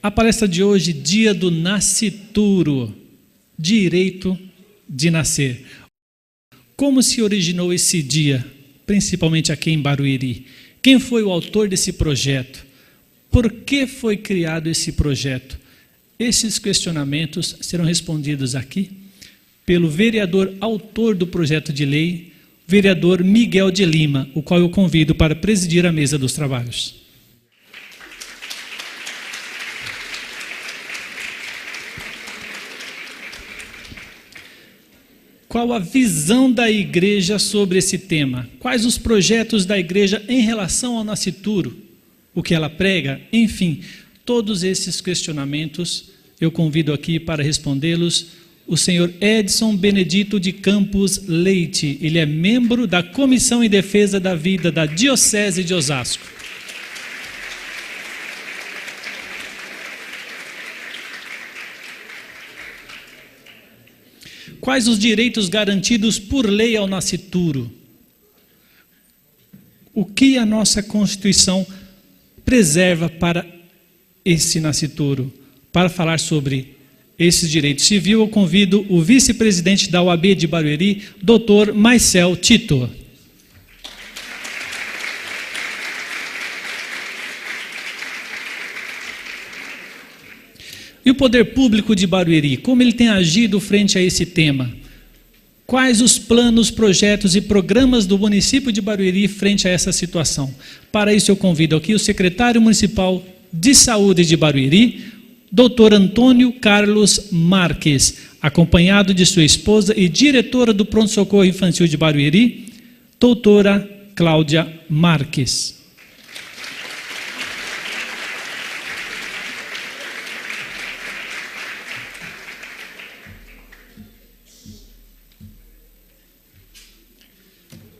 A palestra de hoje, Dia do Nascituro, direito de nascer. Como se originou esse dia, principalmente aqui em Barueri? Quem foi o autor desse projeto? Por que foi criado esse projeto? Esses questionamentos serão respondidos aqui pelo vereador autor do projeto de lei, vereador Miguel de Lima, o qual eu convido para presidir a mesa dos trabalhos. Qual a visão da igreja sobre esse tema? Quais os projetos da igreja em relação ao nascituro? O que ela prega? Enfim, todos esses questionamentos eu convido aqui para respondê-los o senhor Edson Benedito de Campos Leite. Ele é membro da Comissão em Defesa da Vida da Diocese de Osasco. Quais os direitos garantidos por lei ao nascituro? O que a nossa Constituição preserva para esse nascituro? Para falar sobre esses direitos civis, eu convido o vice-presidente da OAB de Barueri, Dr. Maicel Tito. E o poder público de Barueri, como ele tem agido frente a esse tema? Quais os planos, projetos e programas do município de Barueri frente a essa situação? Para isso eu convido aqui o secretário municipal de saúde de Barueri, Dr. Antônio Carlos Marques, acompanhado de sua esposa e diretora do Pronto-Socorro Infantil de Barueri, doutora Cláudia Marques.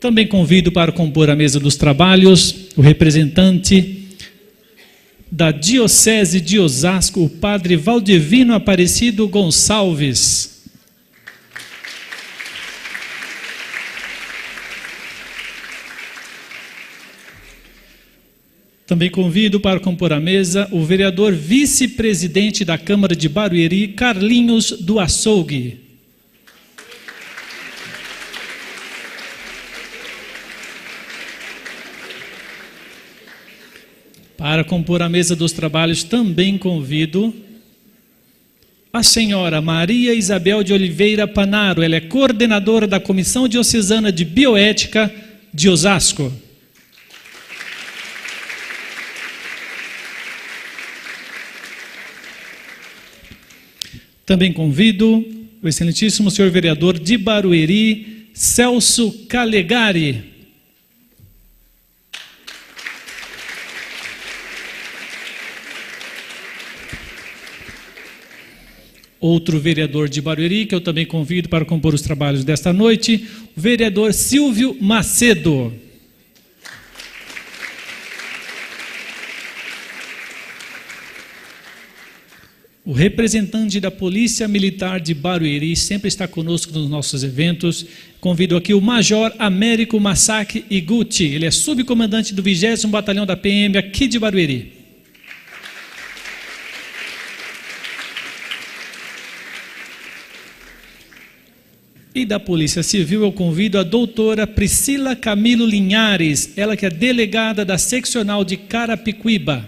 Também convido para compor a mesa dos trabalhos o representante da Diocese de Osasco, o padre Valdivino Aparecido Gonçalves. Também convido para compor a mesa o vereador vice-presidente da Câmara de Barueri, Carlinhos do Açougue. Para compor a mesa dos trabalhos, também convido a senhora Maria Isabel de Oliveira Panaro. Ela é coordenadora da Comissão Diocesana de Bioética de Osasco. Também convido o excelentíssimo senhor vereador de Barueri, Celso Calegari. Outro vereador de Barueri, que eu também convido para compor os trabalhos desta noite, o vereador Silvio Macedo. O representante da Polícia Militar de Barueri sempre está conosco nos nossos eventos. Convido aqui o Major Américo Masaki Iguchi. Ele é subcomandante do 20º Batalhão da PM aqui de Barueri. E da Polícia Civil eu convido a doutora Priscila Camilo Linhares, ela que é delegada da seccional de Carapicuíba.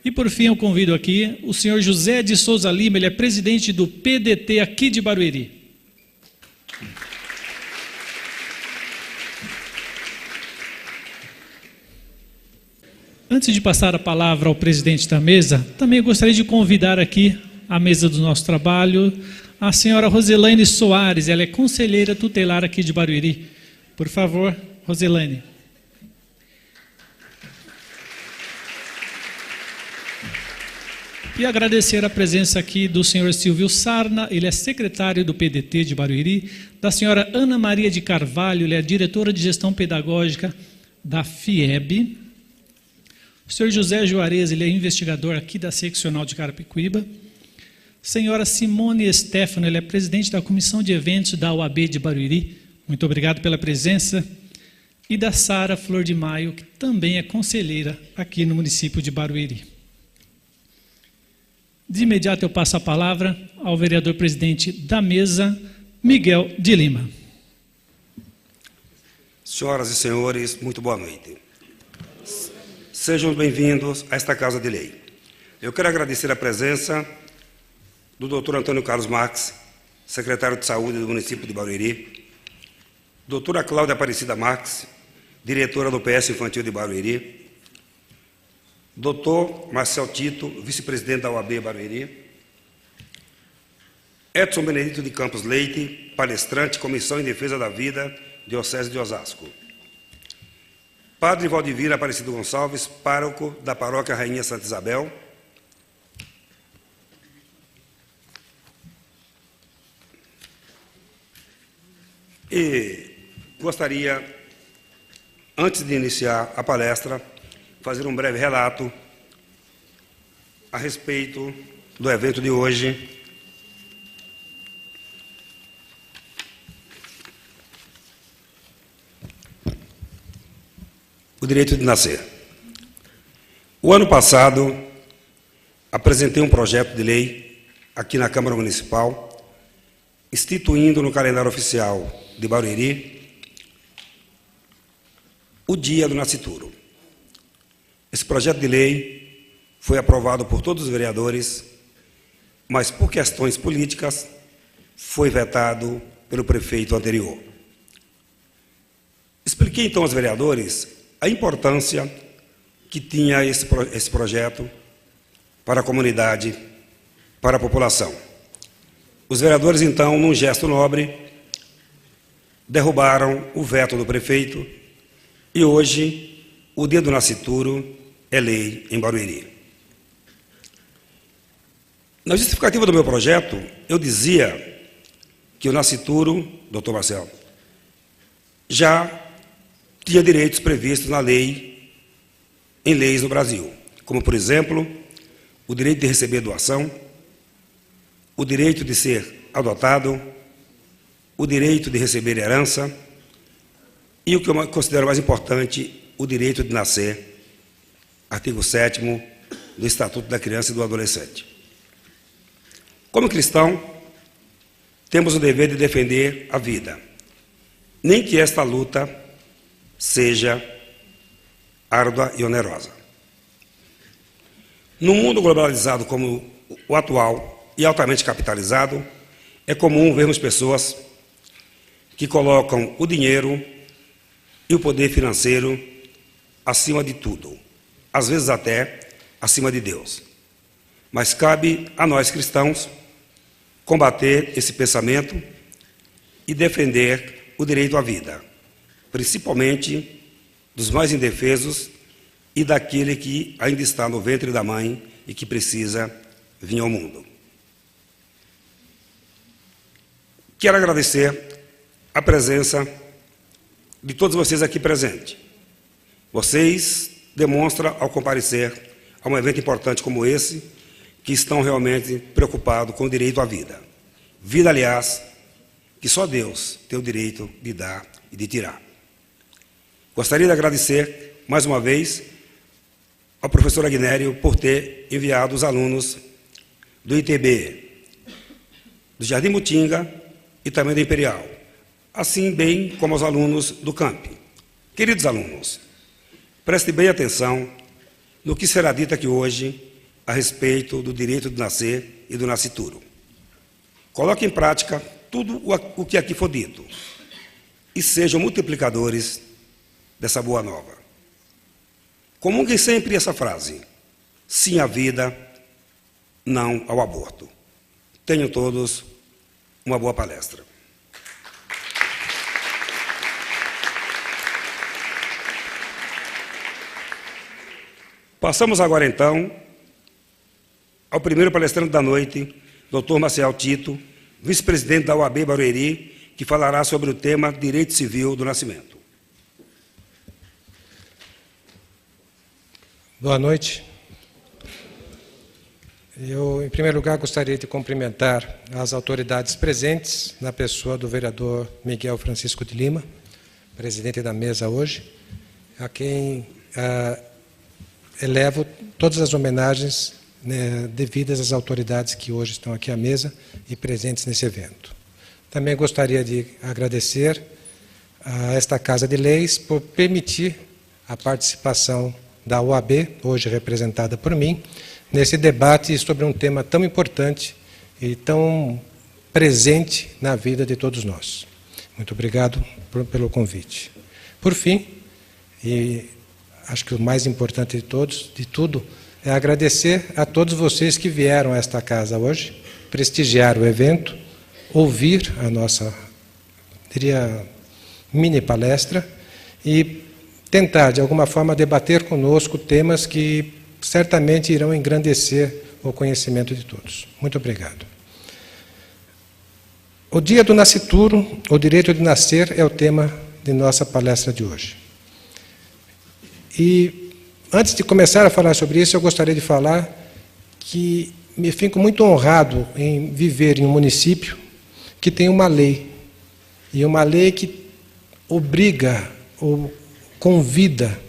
E por fim eu convido aqui o senhor José de Souza Lima, ele é presidente do PDT aqui de Barueri. Antes de passar a palavra ao presidente da mesa, também gostaria de convidar aqui à mesa do nosso trabalho a senhora Roselaine Soares, ela é conselheira tutelar aqui de Barueri. Por favor, Roselaine. E agradecer a presença aqui do senhor Silvio Sarna, ele é secretário do PDT de Barueri, da senhora Ana Maria de Carvalho, ele é diretora de gestão pedagógica da FIEB, o senhor José Juarez, ele é investigador aqui da seccional de Carapicuíba, senhora Simone Stefano, ele é presidente da comissão de eventos da OAB de Barueri, Muito obrigado pela presença. E da Sara Flor de Maio, que também é conselheira aqui no município de Barueri. De imediato eu passo a palavra ao vereador presidente da mesa, Miguel de Lima. Senhoras e senhores, muito boa noite. Sejam bem-vindos a esta Casa de Lei. Eu quero agradecer a presença do Dr. Antônio Carlos Marques, secretário de Saúde do município de Barueri, doutora Cláudia Aparecida Marques, diretora do PS Infantil de Barueri, Dr. Marcel Tito, vice-presidente da OAB Barueri, Edson Benedito de Campos Leite, palestrante, Comissão em Defesa da Vida, Diocese de Osasco, Padre Valdivino Aparecido Gonçalves, pároco da Paróquia Rainha Santa Isabel, e gostaria, antes de iniciar a palestra, fazer um breve relato a respeito do evento de hoje. O direito de nascer. O ano passado, apresentei um projeto de lei aqui na Câmara Municipal, instituindo no calendário oficial de Barueri o Dia do Nascituro. Esse projeto de lei foi aprovado por todos os vereadores, mas por questões políticas foi vetado pelo prefeito anterior. Expliquei então aos vereadores a importância que tinha esse projeto para a comunidade, para a população. Os vereadores, então, num gesto nobre, derrubaram o veto do prefeito e hoje o Dia do Nascituro é lei em Barueri. Na justificativa do meu projeto, eu dizia que o nascituro, doutor Marcel, já tinha direitos previstos na lei, em leis no Brasil, como, por exemplo, o direito de receber doação, o direito de ser adotado, o direito de receber herança e, o que eu considero mais importante, o direito de nascer, artigo 7º do Estatuto da Criança e do Adolescente. Como cristão, temos o dever de defender a vida, nem que esta luta seja árdua e onerosa. Num mundo globalizado como o atual e altamente capitalizado, é comum vermos pessoas que colocam o dinheiro e o poder financeiro acima de tudo, às vezes até acima de Deus. Mas cabe a nós cristãos combater esse pensamento e defender o direito à vida, principalmente dos mais indefesos e daquele que ainda está no ventre da mãe e que precisa vir ao mundo. Quero agradecer a presença de todos vocês aqui presentes. Vocês demonstram, ao comparecer a um evento importante como esse, que estão realmente preocupados com o direito à vida. Vida, aliás, que só Deus tem o direito de dar e de tirar. Gostaria de agradecer, mais uma vez, ao professor Agnério por ter enviado os alunos do ITB, do Jardim Mutinga e também do Imperial, assim bem como aos alunos do CAMP. Queridos alunos, prestem bem atenção no que será dito aqui hoje a respeito do direito de nascer e do nascituro. Coloquem em prática tudo o que aqui for dito e sejam multiplicadores dessa boa nova. Comunguem sempre essa frase: sim à vida, não ao aborto. Tenham todos uma boa palestra. Passamos agora, então, ao primeiro palestrante da noite, Dr. Marcel Tito, vice-presidente da OAB Barueri, que falará sobre o tema Direito Civil do Nascimento. Boa noite. Eu, em primeiro lugar, gostaria de cumprimentar as autoridades presentes, na pessoa do vereador Miguel Francisco de Lima, presidente da mesa hoje, a quem elevo todas as homenagens devidas às autoridades que hoje estão aqui à mesa e presentes nesse evento. Também gostaria de agradecer a esta Casa de Leis por permitir a participação da OAB, hoje representada por mim, nesse debate sobre um tema tão importante e tão presente na vida de todos nós. Muito obrigado pelo convite. Por fim, e acho que o mais importante de tudo, é agradecer a todos vocês que vieram a esta casa hoje, prestigiar o evento, ouvir a nossa, diria, mini palestra e tentar, de alguma forma, debater conosco temas que certamente irão engrandecer o conhecimento de todos. Muito obrigado. O Dia do Nascituro, o direito de nascer, é o tema de nossa palestra de hoje. E, antes de começar a falar sobre isso, eu gostaria de falar que me fico muito honrado em viver em um município que tem uma lei, e uma lei que obriga ou convida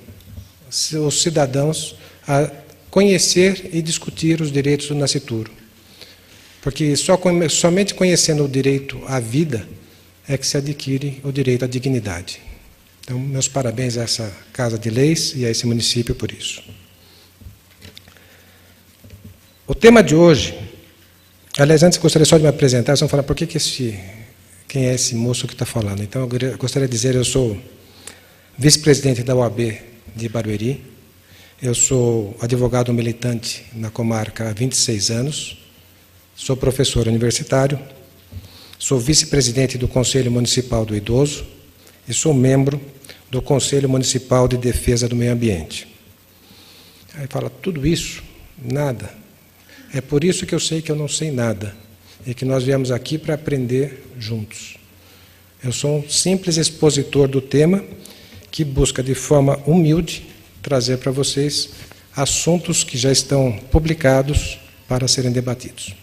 os cidadãos a conhecer e discutir os direitos do nascituro. Porque somente conhecendo o direito à vida é que se adquire o direito à dignidade. Então, meus parabéns a essa Casa de Leis e a esse município por isso. O tema de hoje, aliás, antes gostaria só de me apresentar, vocês vão falar quem é esse moço que está falando. Então, eu gostaria de dizer, eu sou vice-presidente da OAB de Barueri, eu sou advogado militante na comarca há 26 anos, sou professor universitário, sou vice-presidente do Conselho Municipal do Idoso e sou membro do Conselho Municipal de Defesa do Meio Ambiente. Aí fala, tudo isso? Nada. É por isso que eu sei que eu não sei nada e que nós viemos aqui para aprender juntos. Eu sou um simples expositor do tema que busca de forma humilde trazer para vocês assuntos que já estão publicados para serem debatidos.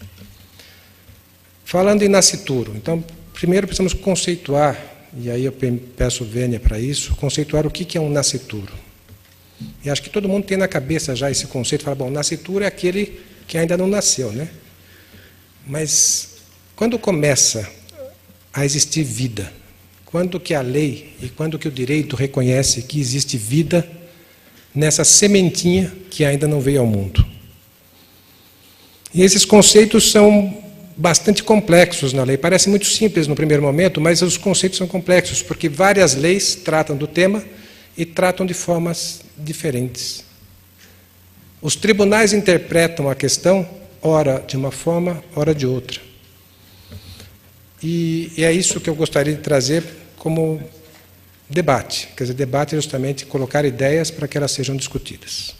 Falando em nascituro, então, primeiro precisamos conceituar, e aí eu peço vênia para isso, conceituar o que é um nascituro. E acho que todo mundo tem na cabeça já esse conceito, fala, bom, nascituro é aquele que ainda não nasceu, né? Mas quando começa a existir vida, quando que a lei e quando que o direito reconhece que existe vida nessa sementinha que ainda não veio ao mundo? E esses conceitos são bastante complexos na lei. Parece muito simples no primeiro momento, mas os conceitos são complexos, porque várias leis tratam do tema e tratam de formas diferentes. Os tribunais interpretam a questão, ora de uma forma, ora de outra. E é isso que eu gostaria de trazer como debate. Quer dizer, debate é justamente colocar ideias para que elas sejam discutidas.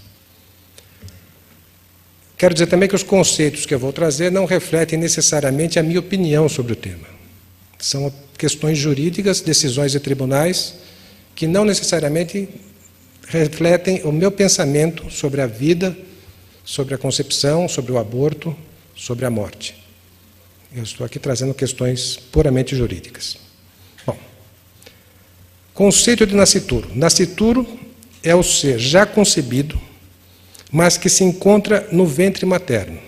Quero dizer também que os conceitos que eu vou trazer não refletem necessariamente a minha opinião sobre o tema. São questões jurídicas, decisões de tribunais, que não necessariamente refletem o meu pensamento sobre a vida, sobre a concepção, sobre o aborto, sobre a morte. Eu estou aqui trazendo questões puramente jurídicas. Bom, conceito de nascituro. Nascituro é o ser já concebido, mas que se encontra no ventre materno.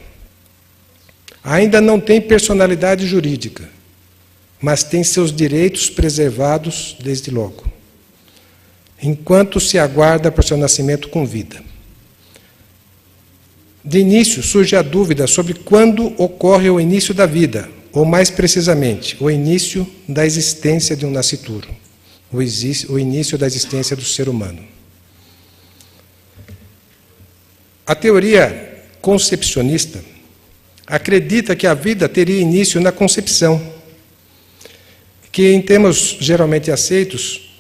Ainda não tem personalidade jurídica, mas tem seus direitos preservados desde logo, enquanto se aguarda por seu nascimento com vida. De início, surge a dúvida sobre quando ocorre o início da vida, ou mais precisamente, o início da existência de um nascituro, o início da existência do ser humano. A teoria concepcionista acredita que a vida teria início na concepção, que, em termos geralmente aceitos,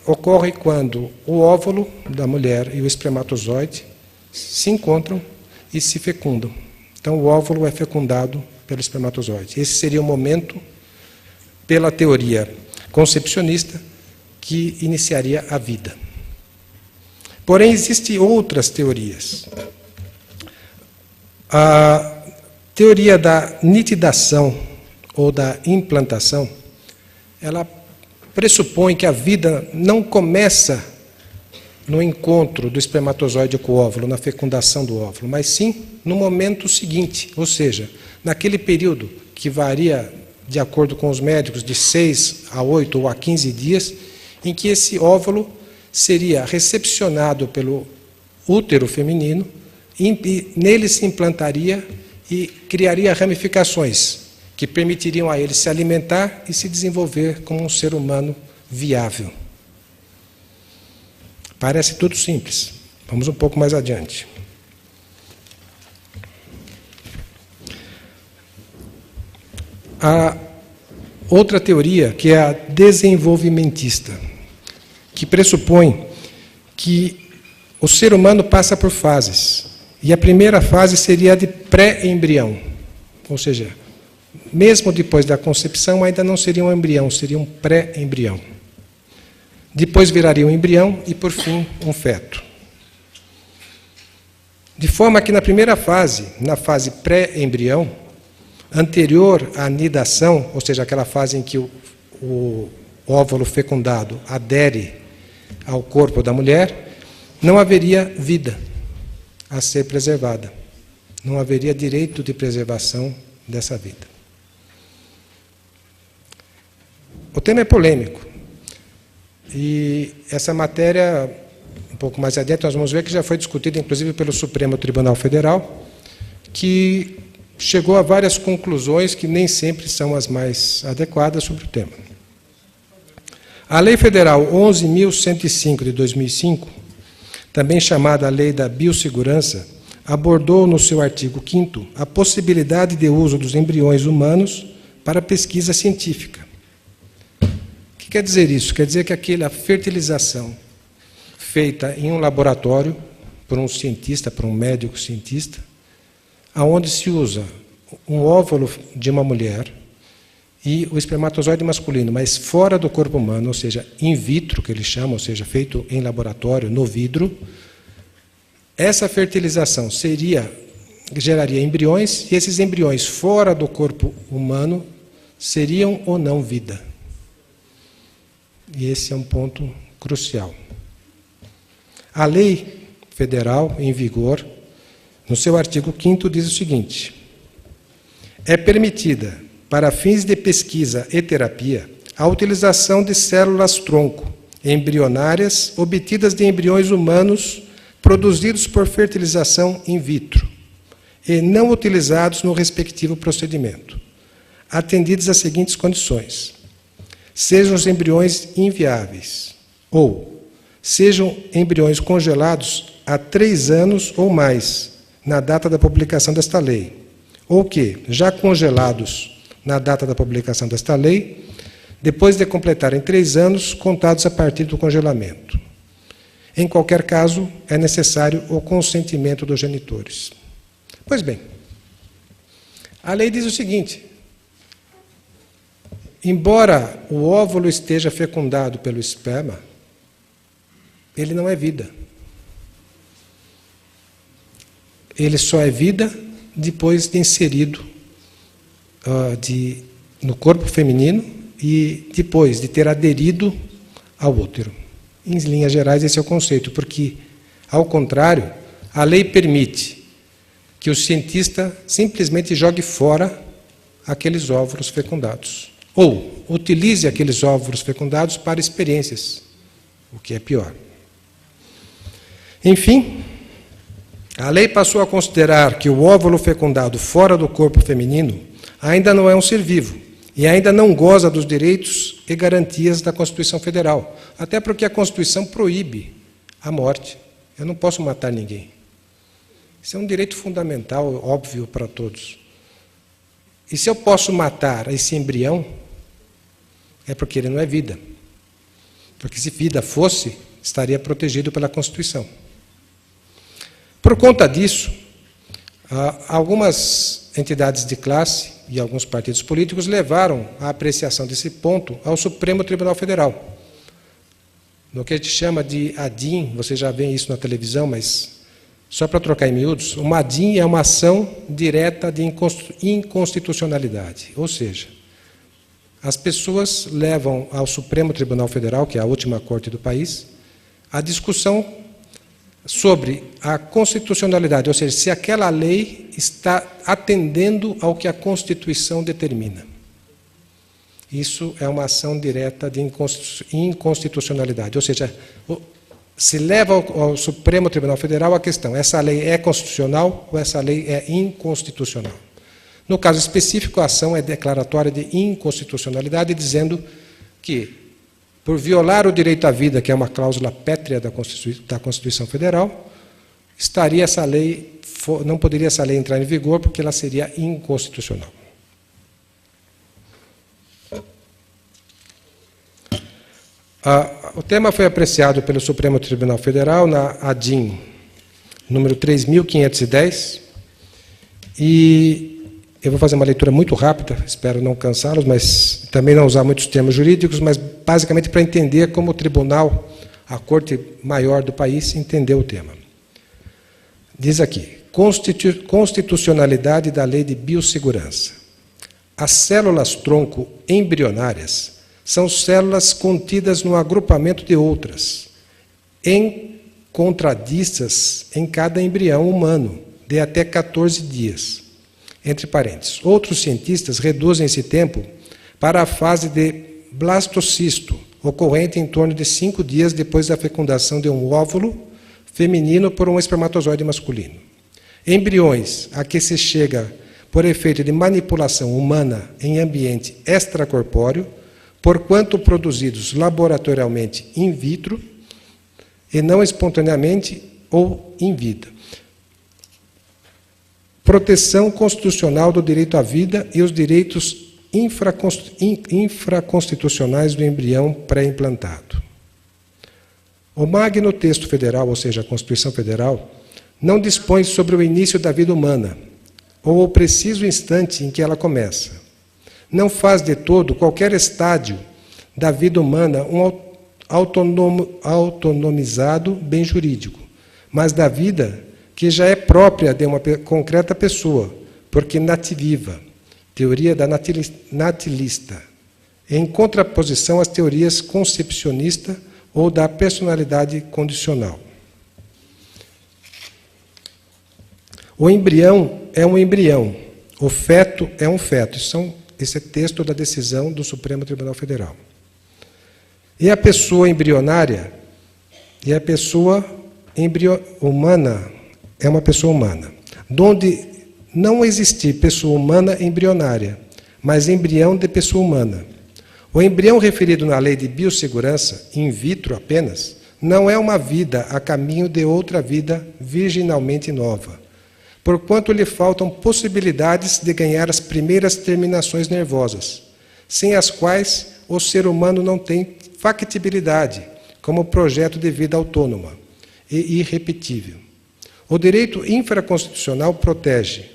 ocorre quando o óvulo da mulher e o espermatozoide se encontram e se fecundam. Então, o óvulo é fecundado pelo espermatozoide. Esse seria o momento, pela teoria concepcionista, que iniciaria a vida. Porém, existem outras teorias. A teoria da nitidação ou da implantação, ela pressupõe que a vida não começa no encontro do espermatozoide com o óvulo, na fecundação do óvulo, mas sim no momento seguinte, ou seja, naquele período que varia, de acordo com os médicos, de 6 a 8 ou a 15 dias, em que esse óvulo seria recepcionado pelo útero feminino, e nele se implantaria e criaria ramificações que permitiriam a ele se alimentar e se desenvolver como um ser humano viável. Parece tudo simples. Vamos um pouco mais adiante. A outra teoria, que é a desenvolvimentista, que pressupõe que o ser humano passa por fases. E a primeira fase seria a de pré-embrião. Ou seja, mesmo depois da concepção, ainda não seria um embrião, seria um pré-embrião. Depois viraria um embrião e, por fim, um feto. De forma que na primeira fase, na fase pré-embrião, anterior à nidação, ou seja, aquela fase em que o óvulo fecundado adere ao corpo da mulher, não haveria vida a ser preservada. Não haveria direito de preservação dessa vida. O tema é polêmico. E essa matéria, um pouco mais adiante, nós vamos ver que já foi discutida, inclusive, pelo Supremo Tribunal Federal, que chegou a várias conclusões que nem sempre são as mais adequadas sobre o tema. A Lei Federal 11.105 de 2005, também chamada a Lei da Biossegurança, abordou no seu artigo 5º a possibilidade de uso dos embriões humanos para pesquisa científica. O que quer dizer isso? Quer dizer que aquela fertilização feita em um laboratório por um cientista, por um médico cientista, aonde se usa um óvulo de uma mulher e o espermatozoide masculino, mas fora do corpo humano, ou seja, in vitro, que eles chamam, ou seja, feito em laboratório, no vidro, essa fertilização geraria embriões, e esses embriões fora do corpo humano seriam ou não vida. E esse é um ponto crucial. A lei federal em vigor, no seu artigo 5º, diz o seguinte: é permitida, para fins de pesquisa e terapia, a utilização de células-tronco embrionárias obtidas de embriões humanos produzidos por fertilização in vitro e não utilizados no respectivo procedimento, atendidas as seguintes condições: sejam os embriões inviáveis ou sejam embriões congelados há 3 anos ou mais na data da publicação desta lei, ou que, já congelados na data da publicação desta lei, depois de completarem 3 anos, contados a partir do congelamento. Em qualquer caso, é necessário o consentimento dos genitores. Pois bem, a lei diz o seguinte: embora o óvulo esteja fecundado pelo esperma, ele não é vida. Ele só é vida depois de inserido no corpo feminino e depois de ter aderido ao útero. Em linhas gerais, esse é o conceito, porque, ao contrário, a lei permite que o cientista simplesmente jogue fora aqueles óvulos fecundados, ou utilize aqueles óvulos fecundados para experiências, o que é pior. Enfim, a lei passou a considerar que o óvulo fecundado fora do corpo feminino ainda não é um ser vivo e ainda não goza dos direitos e garantias da Constituição Federal, até porque a Constituição proíbe a morte. Eu não posso matar ninguém. Isso é um direito fundamental, óbvio para todos. E se eu posso matar esse embrião, é porque ele não é vida. Porque se vida fosse, estaria protegido pela Constituição. Por conta disso, algumas entidades de classe e alguns partidos políticos levaram a apreciação desse ponto ao Supremo Tribunal Federal. No que a gente chama de ADIM, você já vê isso na televisão, mas Só para trocar em miúdos, uma ADIM é uma ação direta de inconstitucionalidade, ou seja, as pessoas levam ao Supremo Tribunal Federal, que é a última corte do país, a discussão sobre a constitucionalidade, ou seja, se aquela lei está atendendo ao que a Constituição determina. Isso é uma ação direta de inconstitucionalidade, ou seja, se leva ao Supremo Tribunal Federal a questão, essa lei é constitucional ou essa lei é inconstitucional. No caso específico, a ação é declaratória de inconstitucionalidade, dizendo que, por violar o direito à vida, que é uma cláusula pétrea da Constituição Federal, não poderia essa lei entrar em vigor porque ela seria inconstitucional. O tema foi apreciado pelo Supremo Tribunal Federal na ADIM número 3.510, e eu vou fazer uma leitura muito rápida, espero não cansá-los, mas também não usar muitos termos jurídicos, mas basicamente para entender como o tribunal, a corte maior do país, entendeu o tema. Diz aqui, constitucionalidade da lei de biossegurança. As células-tronco embrionárias são células contidas no agrupamento de outras, encontradistas em cada embrião humano, de até 14 dias. Entre parênteses, outros cientistas reduzem esse tempo para a fase de blastocisto, ocorrente em torno de 5 dias depois da fecundação de um óvulo feminino por um espermatozoide masculino. Embriões a que se chega por efeito de manipulação humana em ambiente extracorpóreo, porquanto produzidos laboratorialmente in vitro e não espontaneamente ou in vida. Proteção constitucional do direito à vida e os direitos infraconstitucionais do embrião pré-implantado. O magno texto federal, ou seja, a Constituição Federal, não dispõe sobre o início da vida humana, ou o preciso instante em que ela começa. Não faz de todo qualquer estádio da vida humana um autonomizado bem jurídico, mas da vida que já é própria de uma concreta pessoa, porque nativiva, teoria da natilista, em contraposição às teorias concepcionista ou da personalidade condicional. O embrião é um embrião, o feto é um feto. Esse é texto da decisão do Supremo Tribunal Federal. E a pessoa embrionária e a pessoa humana é uma pessoa humana, donde não existir pessoa humana embrionária, mas embrião de pessoa humana. O embrião referido na lei de biossegurança, in vitro apenas, não é uma vida a caminho de outra vida virginalmente nova, porquanto lhe faltam possibilidades de ganhar as primeiras terminações nervosas, sem as quais o ser humano não tem factibilidade como projeto de vida autônoma e irrepetível. O direito infraconstitucional protege,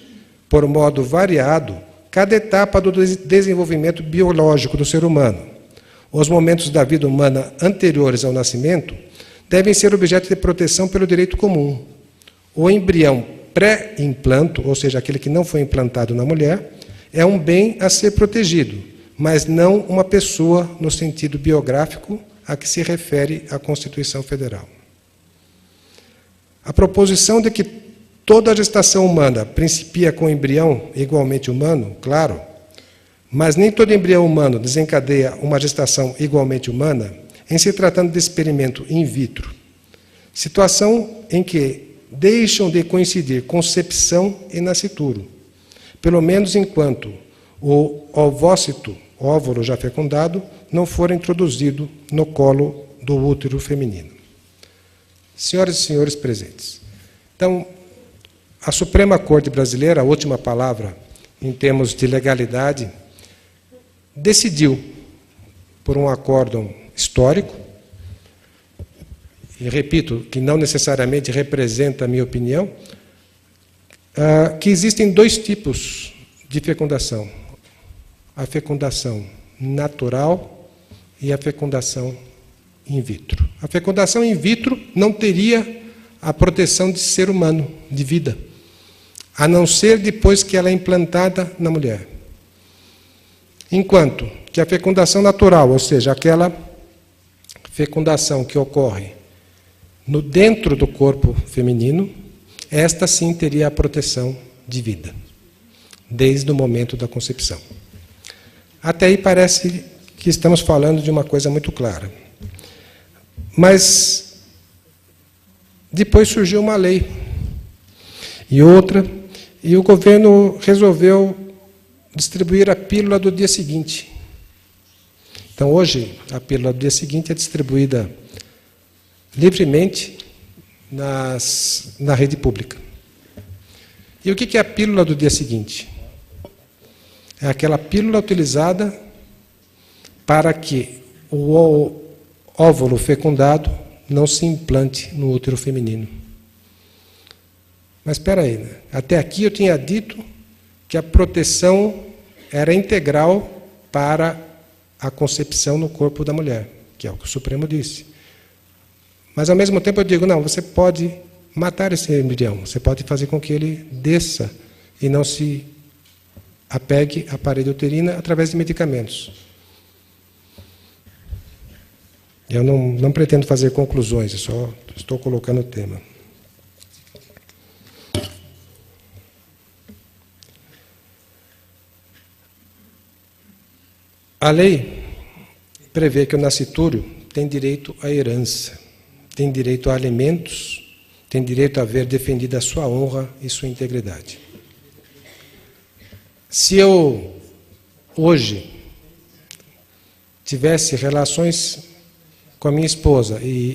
por modo variado, cada etapa do desenvolvimento biológico do ser humano. Os momentos da vida humana anteriores ao nascimento devem ser objeto de proteção pelo direito comum. O embrião pré-implanto, ou seja, aquele que não foi implantado na mulher, é um bem a ser protegido, mas não uma pessoa no sentido biográfico a que se refere a Constituição Federal. A proposição de que toda a gestação humana principia com embrião igualmente humano, claro, mas nem todo embrião humano desencadeia uma gestação igualmente humana, em se tratando de experimento in vitro. Situação em que deixam de coincidir concepção e nascituro, pelo menos enquanto o ovócito, óvulo já fecundado, não for introduzido no colo do útero feminino. Senhoras e senhores presentes, então, a Suprema Corte Brasileira, a última palavra em termos de legalidade, decidiu, por um acórdão histórico, e repito, que não necessariamente representa a minha opinião, que existem 2 tipos de fecundação. A fecundação natural e a fecundação in vitro. A fecundação in vitro não teria a proteção de ser humano, de vida, a não ser depois que ela é implantada na mulher. Enquanto que a fecundação natural, ou seja, aquela fecundação que ocorre dentro do corpo feminino, esta sim teria a proteção de vida, desde o momento da concepção. Até aí parece que estamos falando de uma coisa muito clara. Mas depois surgiu uma lei e outra, e o governo resolveu distribuir a pílula do dia seguinte. Então, hoje, a pílula do dia seguinte é distribuída livremente na rede pública. E o que é a pílula do dia seguinte? É aquela pílula utilizada para que o óvulo fecundado não se implante no útero feminino. Mas espera aí, né? Até aqui eu tinha dito que a proteção era integral para a concepção no corpo da mulher, que é o que o Supremo disse. Mas, ao mesmo tempo, eu digo, não, você pode matar esse embrião, você pode fazer com que ele desça e não se apegue à parede uterina através de medicamentos. Eu não pretendo fazer conclusões, eu só estou colocando o tema. A lei prevê que o nascitúrio tem direito à herança, tem direito a alimentos, tem direito a ver defendida a sua honra e sua integridade. Se eu, hoje, tivesse relações com a minha esposa e